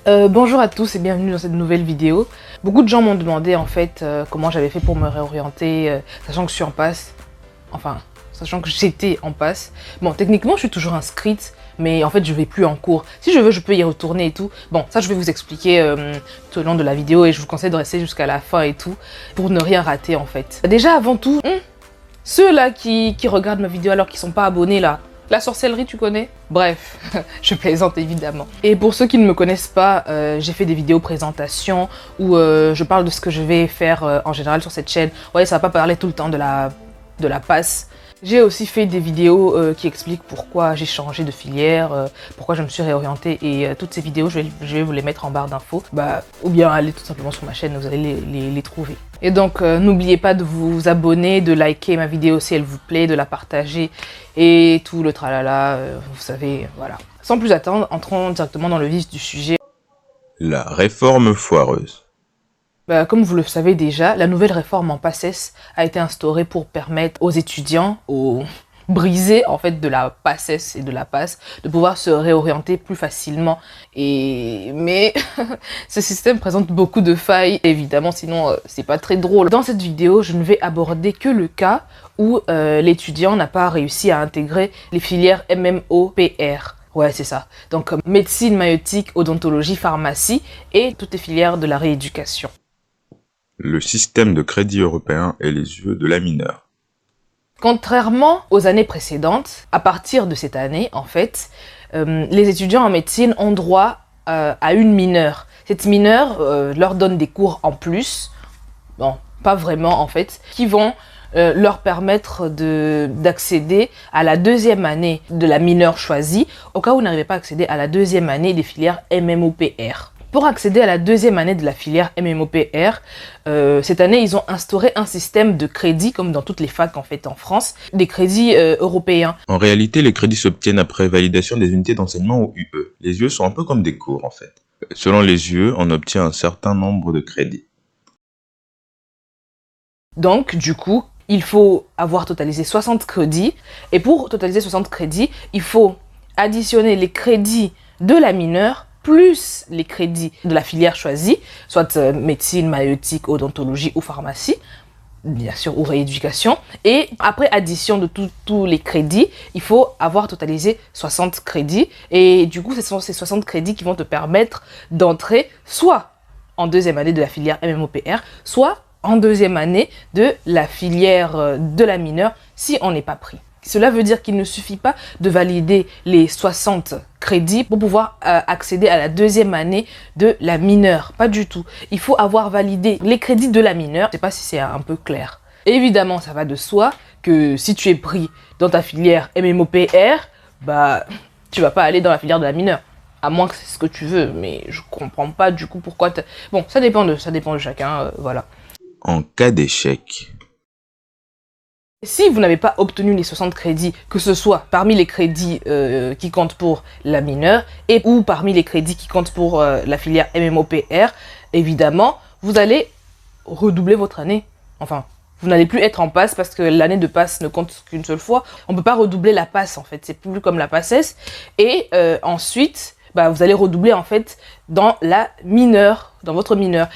Bonjour à tous et bienvenue dans cette nouvelle vidéo. Beaucoup de gens m'ont demandé en fait comment j'avais fait pour me réorienter, sachant que je suis en passe, enfin, sachant que j'étais en passe. Bon, techniquement je suis toujours inscrite, mais en fait je vais plus en cours. Si je veux, je peux y retourner et tout. Bon, ça je vais vous expliquer tout au long de la vidéo et je vous conseille de rester jusqu'à la fin et tout, pour ne rien rater en fait. Déjà avant tout, ceux là qui regardent ma vidéo alors qu'ils sont pas abonnés là, la sorcellerie, tu connais? Bref, je plaisante évidemment. Et pour ceux qui ne me connaissent pas, j'ai fait des vidéos présentations où je parle de ce que je vais faire en général sur cette chaîne. Ouais, ça va pas parler tout le temps de la passe. J'ai aussi fait des vidéos qui expliquent pourquoi j'ai changé de filière, pourquoi je me suis réorientée et toutes ces vidéos, je vais vous les mettre en barre d'infos. Ou bien aller tout simplement sur ma chaîne, vous allez les trouver. Et donc, n'oubliez pas de vous abonner, de liker ma vidéo si elle vous plaît, de la partager et tout le tralala, vous savez, voilà. Sans plus attendre, entrons directement dans le vif du sujet. La réforme foireuse. Comme vous le savez déjà, la nouvelle réforme en PACES a été instaurée pour permettre aux étudiants, aux brisés en fait de la PACES et de la PASS, de pouvoir se réorienter plus facilement. Mais ce système présente beaucoup de failles, évidemment, sinon c'est pas très drôle. Dans cette vidéo, je ne vais aborder que le cas où l'étudiant n'a pas réussi à intégrer les filières MMO-PR. Ouais, c'est ça. Donc médecine, maïeutique, odontologie, pharmacie et toutes les filières de la rééducation. Le système de crédit européen est les yeux de la mineure. Contrairement aux années précédentes, à partir de cette année, en fait, les étudiants en médecine ont droit à une mineure. Cette mineure leur donne des cours en plus, bon, pas vraiment en fait, qui vont leur permettre d'accéder à la deuxième année de la mineure choisie, au cas où vous n'arrivez pas à accéder à la deuxième année des filières MMO-PR. Pour accéder à la deuxième année de la filière MMO-PR, cette année, ils ont instauré un système de crédit, comme dans toutes les facs en fait en France, des crédits européens. En réalité, les crédits s'obtiennent après validation des unités d'enseignement ou UE. Les UE sont un peu comme des cours en fait. Selon les UE, on obtient un certain nombre de crédits. Donc, du coup, il faut avoir totalisé 60 crédits. Et pour totaliser 60 crédits, il faut additionner les crédits de la mineure plus les crédits de la filière choisie, soit médecine, maïeutique, odontologie ou pharmacie, bien sûr, ou rééducation. Et après addition de tous les crédits, il faut avoir totalisé 60 crédits. Et du coup, ce sont ces 60 crédits qui vont te permettre d'entrer soit en deuxième année de la filière MMO-PR, soit en deuxième année de la filière de la mineure si on n'est pas pris. Cela veut dire qu'il ne suffit pas de valider les 60 crédits pour pouvoir accéder à la deuxième année de la mineure. Pas du tout. Il faut avoir validé les crédits de la mineure. Je ne sais pas si c'est un peu clair. Évidemment, ça va de soi que si tu es pris dans ta filière MMO-PR, tu vas pas aller dans la filière de la mineure. À moins que c'est ce que tu veux, mais je comprends pas du coup pourquoi... Bon, ça dépend de chacun, voilà. En cas d'échec. Si vous n'avez pas obtenu les 60 crédits, que ce soit parmi les crédits qui comptent pour la mineure et ou parmi les crédits qui comptent pour la filière MMO-PR, évidemment, vous allez redoubler votre année. Enfin, vous n'allez plus être en passe parce que l'année de passe ne compte qu'une seule fois. On ne peut pas redoubler la passe en fait, c'est plus comme la PACES. Et ensuite, vous allez redoubler en fait dans la mineure, dans votre mineure.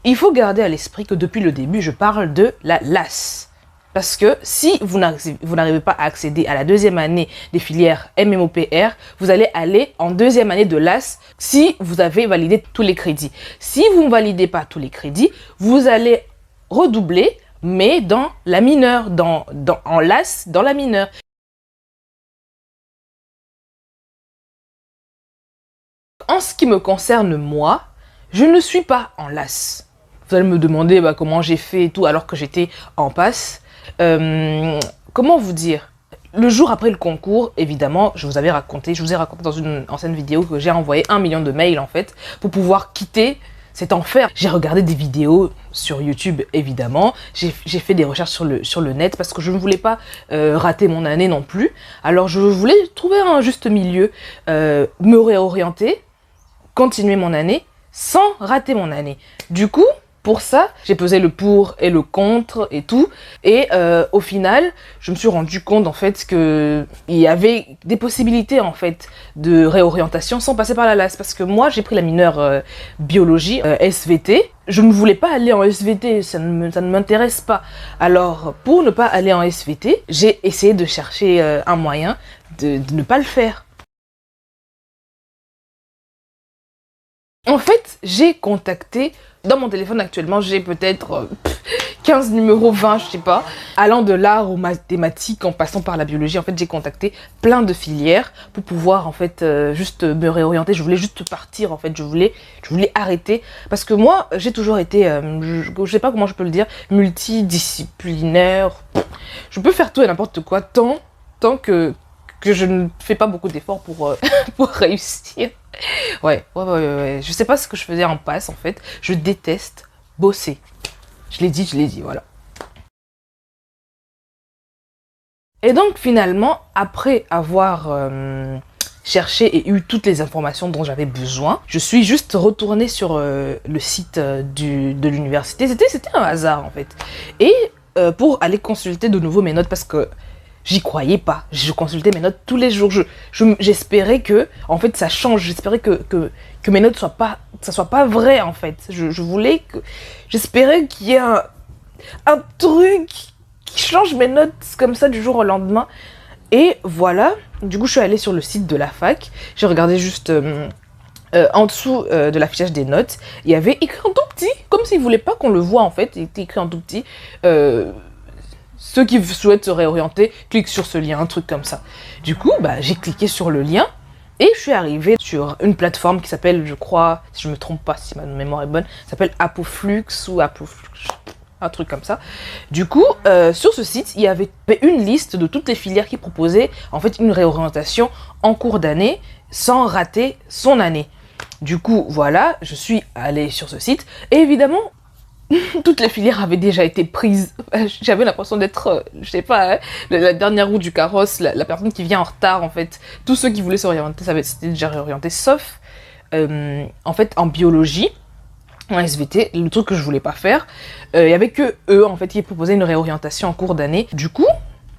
Il faut garder à l'esprit que depuis le début, je parle de la LAS. Parce que si vous n'arrivez pas à accéder à la deuxième année des filières MMO-PR, vous allez aller en deuxième année de LAS si vous avez validé tous les crédits. Si vous ne validez pas tous les crédits, vous allez redoubler, mais dans la mineure, en LAS, dans la mineure. En ce qui me concerne moi, je ne suis pas en LAS. Vous allez me demander comment j'ai fait et tout alors que j'étais en passe. Comment vous dire? Le jour après le concours, évidemment, je vous ai raconté dans une ancienne vidéo que j'ai envoyé 1 million de mails en fait pour pouvoir quitter cet enfer. J'ai regardé des vidéos sur YouTube évidemment, j'ai fait des recherches sur le net parce que je ne voulais pas rater mon année non plus. Alors je voulais trouver un juste milieu, me réorienter, continuer mon année sans rater mon année. Du coup, pour ça, j'ai pesé le pour et le contre et tout. Et au final, je me suis rendu compte en fait que il y avait des possibilités en fait de réorientation sans passer par la LAS. Parce que moi, j'ai pris la mineure biologie, SVT. Je ne voulais pas aller en SVT, ça ne m'intéresse pas. Alors, pour ne pas aller en SVT, j'ai essayé de chercher un moyen de ne pas le faire. En fait, j'ai contacté, dans mon téléphone actuellement, j'ai peut-être 15 numéros 20, je sais pas. Allant de l'art aux mathématiques, en passant par la biologie, en fait, j'ai contacté plein de filières pour pouvoir, en fait, juste me réorienter. Je voulais juste partir, en fait, je voulais arrêter. Parce que moi, j'ai toujours été, je sais pas comment je peux le dire, multidisciplinaire. Je peux faire tout et n'importe quoi, tant que je ne fais pas beaucoup d'efforts pour, pour réussir. Ouais. Je sais pas ce que je faisais en passe, en fait. Je déteste bosser. Je l'ai dit, voilà. Et donc, finalement, après avoir cherché et eu toutes les informations dont j'avais besoin, je suis juste retournée sur le site de l'université. C'était un hasard, en fait. Et pour aller consulter de nouveau mes notes, parce que j'y croyais pas. Je consultais mes notes tous les jours. J'espérais que, en fait, ça change. J'espérais que mes notes soient pas vraies, en fait. J'espérais qu'il y ait un truc qui change mes notes comme ça du jour au lendemain. Et voilà. Du coup, je suis allée sur le site de la fac. J'ai regardé juste en dessous de l'affichage des notes. Il y avait écrit en tout petit, comme s'ils voulaient pas qu'on le voit, en fait. Il était écrit en tout petit. Ceux qui souhaitent se réorienter, cliquent sur ce lien, un truc comme ça. Du coup, j'ai cliqué sur le lien et je suis arrivée sur une plateforme qui s'appelle, je crois, si je me trompe pas, si ma mémoire est bonne, s'appelle Apoflux ou Apoflux, un truc comme ça. Du coup, sur ce site, il y avait une liste de toutes les filières qui proposaient en fait une réorientation en cours d'année sans rater son année. Du coup, voilà, je suis allée sur ce site et évidemment, toutes les filières avaient déjà été prises. J'avais l'impression d'être, je sais pas, la dernière roue du carrosse, la personne qui vient en retard en fait. Tous ceux qui voulaient s'orienter, c'était déjà réorienté, sauf en fait en biologie, en SVT, le truc que je voulais pas faire. Il y avait que eux en fait qui proposaient une réorientation en cours d'année. Du coup,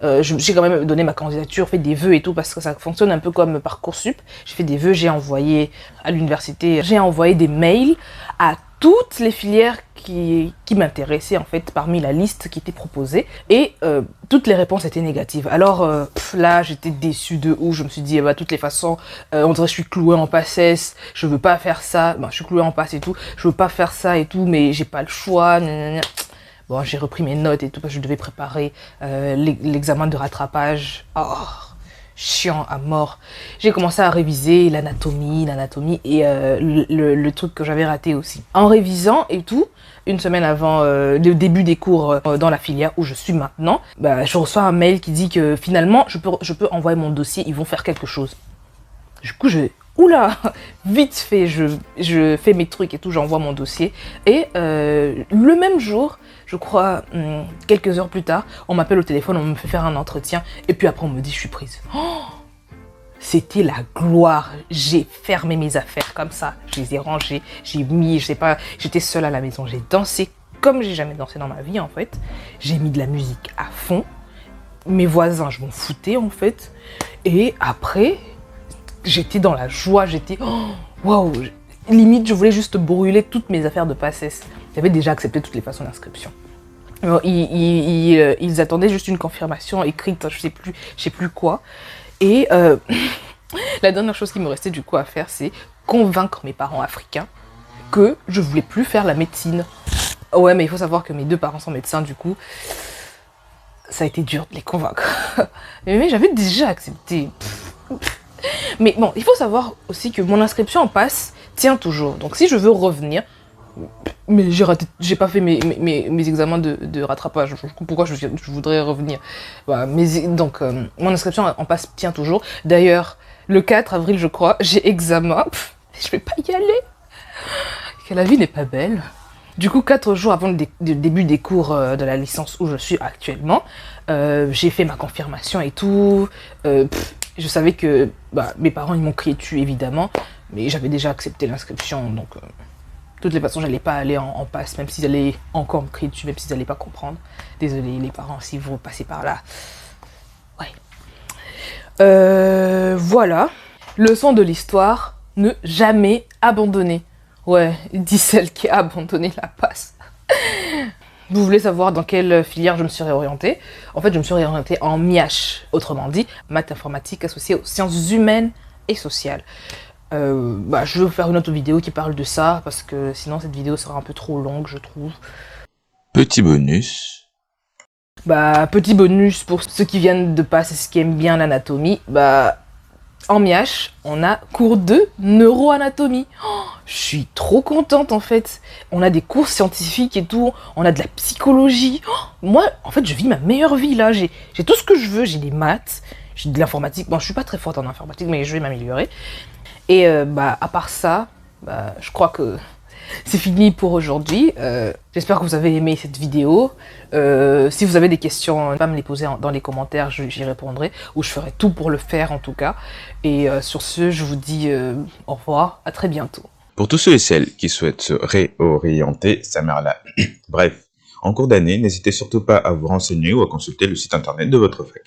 j'ai quand même donné ma candidature, fait des vœux et tout, parce que ça fonctionne un peu comme Parcoursup. J'ai fait des vœux, j'ai envoyé à l'université, j'ai envoyé des mails à toutes les filières qui m'intéressaient en fait parmi la liste qui était proposée, et toutes les réponses étaient négatives. Alors là j'étais déçue de ouf, je me suis dit de toutes les façons on dirait que je suis clouée en passesse, je veux pas faire ça, je suis clouée en passe et tout, je veux pas faire ça et tout, mais j'ai pas le choix, nanana. Bon, j'ai repris mes notes et tout parce que je devais préparer l'examen de rattrapage. Oh, chiant à mort. J'ai commencé à réviser l'anatomie et le truc que j'avais raté aussi. En révisant et tout, une semaine avant le début des cours dans la filière où je suis maintenant, je reçois un mail qui dit que finalement je peux envoyer mon dossier, ils vont faire quelque chose. Du coup, oula, vite fait, je fais mes trucs et tout, j'envoie mon dossier. Et le même jour, je crois, quelques heures plus tard, on m'appelle au téléphone, on me fait faire un entretien. Et puis après, on me dit, je suis prise. Oh, c'était la gloire. J'ai fermé mes affaires comme ça. Je les ai rangées. J'ai mis, je sais pas, j'étais seule à la maison. J'ai dansé comme j'ai jamais dansé dans ma vie, en fait. J'ai mis de la musique à fond. Mes voisins, je m'en foutais, en fait. Et après, j'étais dans la joie. J'étais, waouh. Limite, je voulais juste brûler toutes mes affaires de passesse. J'avais déjà accepté toutes les façons d'inscription. Ils attendaient juste une confirmation écrite, je sais plus quoi. Et la dernière chose qui me restait du coup à faire, c'est convaincre mes parents africains que je voulais plus faire la médecine. Ouais, mais il faut savoir que mes deux parents sont médecins, du coup, ça a été dur de les convaincre. Mais j'avais déjà accepté. Mais bon, il faut savoir aussi que mon inscription en passe tient toujours. Donc si je veux revenir, mais j'ai pas fait mes examens de rattrapage. Pourquoi je voudrais revenir? Voilà, donc mon inscription en passe tient toujours. D'ailleurs, le 4 avril, je crois, j'ai examen. Je vais pas y aller. Que la vie n'est pas belle. Du coup, 4 jours avant le début des cours de la licence où je suis actuellement, j'ai fait ma confirmation et tout. Je savais que mes parents ils m'ont crié dessus évidemment, mais j'avais déjà accepté l'inscription, donc De toutes les façons, j'allais pas aller en passe, même s'ils allaient encore me crier dessus, même s'ils allaient pas comprendre. Désolé les parents, si vous passez par là. Ouais. Voilà. Leçon de l'histoire, ne jamais abandonner. Ouais, dit celle qui a abandonné la passe. Vous voulez savoir dans quelle filière je me suis réorientée? En fait, je me suis réorientée en MIAH, autrement dit, maths informatique associée aux sciences humaines et sociales. Je vais faire une autre vidéo qui parle de ça, parce que sinon cette vidéo sera un peu trop longue, je trouve. Petit bonus. Petit bonus pour ceux qui viennent de passer, ceux qui aiment bien l'anatomie, en MIAH, on a cours de neuroanatomie. Oh, je suis trop contente en fait. On a des cours scientifiques et tout, on a de la psychologie. Oh, moi, en fait, je vis ma meilleure vie là. J'ai tout ce que je veux, j'ai des maths, j'ai de l'informatique. Bon, je suis pas très forte en informatique, mais je vais m'améliorer. Et à part ça, je crois que c'est fini pour aujourd'hui. J'espère que vous avez aimé cette vidéo. Si vous avez des questions, pas me les poser dans les commentaires, j'y répondrai. Ou je ferai tout pour le faire en tout cas. Et sur ce, je vous dis au revoir, à très bientôt. Pour tous ceux et celles qui souhaitent se réorienter, sa mère là. Bref, en cours d'année, n'hésitez surtout pas à vous renseigner ou à consulter le site internet de votre fac.